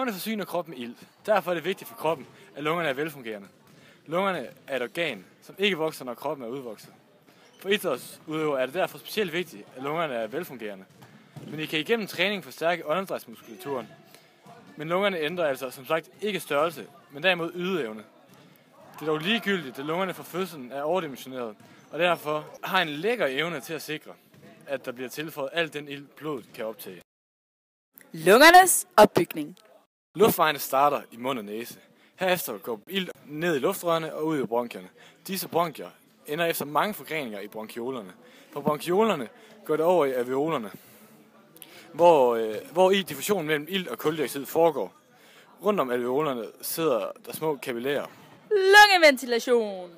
Lungerne forsyner kroppen med ilt. Derfor er det vigtigt for kroppen, at lungerne er velfungerende. Lungerne er et organ, som ikke vokser, når kroppen er udvokset. For idrætsudøvere er det derfor specielt vigtigt, at lungerne er velfungerende. Men I kan igennem træning forstærke åndedrætsmuskulaturen. Men lungerne ændrer altså som sagt ikke størrelse, men derimod ydeevne. Det er dog ligegyldigt, at lungerne fra fødslen er overdimensioneret, og derfor har en lækker evne til at sikre, at der bliver tilføjet alt den ilt, blodet kan optage. Lungernes opbygning. Luftvejene starter i mund og næse. Herefter går ilt ned i luftrørene og ud i bronkierne. Disse bronkier ender efter mange forgreninger i bronkiolerne. Fra bronkiolerne går det over i alveolerne, hvor i diffusionen mellem ilt og kuldioxid foregår. Rundt om alveolerne sidder der små kapillærer. Lungeventilation.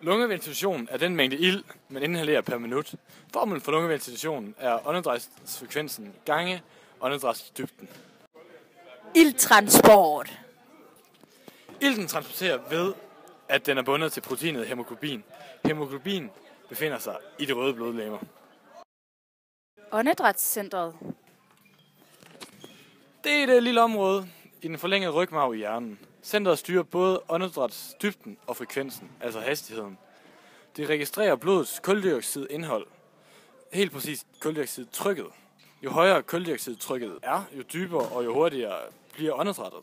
Lungeventilation er den mængde ilt, man inhalerer per minut. Formlen for lungeventilation er åndedrætsfrekvensen gange åndedrætsdybden. Ilttransport. Ilten transporterer ved, at den er bundet til proteinet hæmoglobin. Hæmoglobin befinder sig i de røde blodlegemer. Åndedrætscentret. Det er det lille område i den forlængede rygmarv i hjernen. Centret styrer både åndedrætsdybden og frekvensen, altså hastigheden. Det registrerer blodets kuldioxidindhold, helt præcist kuldioxidtrykket. Jo højere kuldioxidtrykket er, jo dybere og jo hurtigere bliver åndedrættet.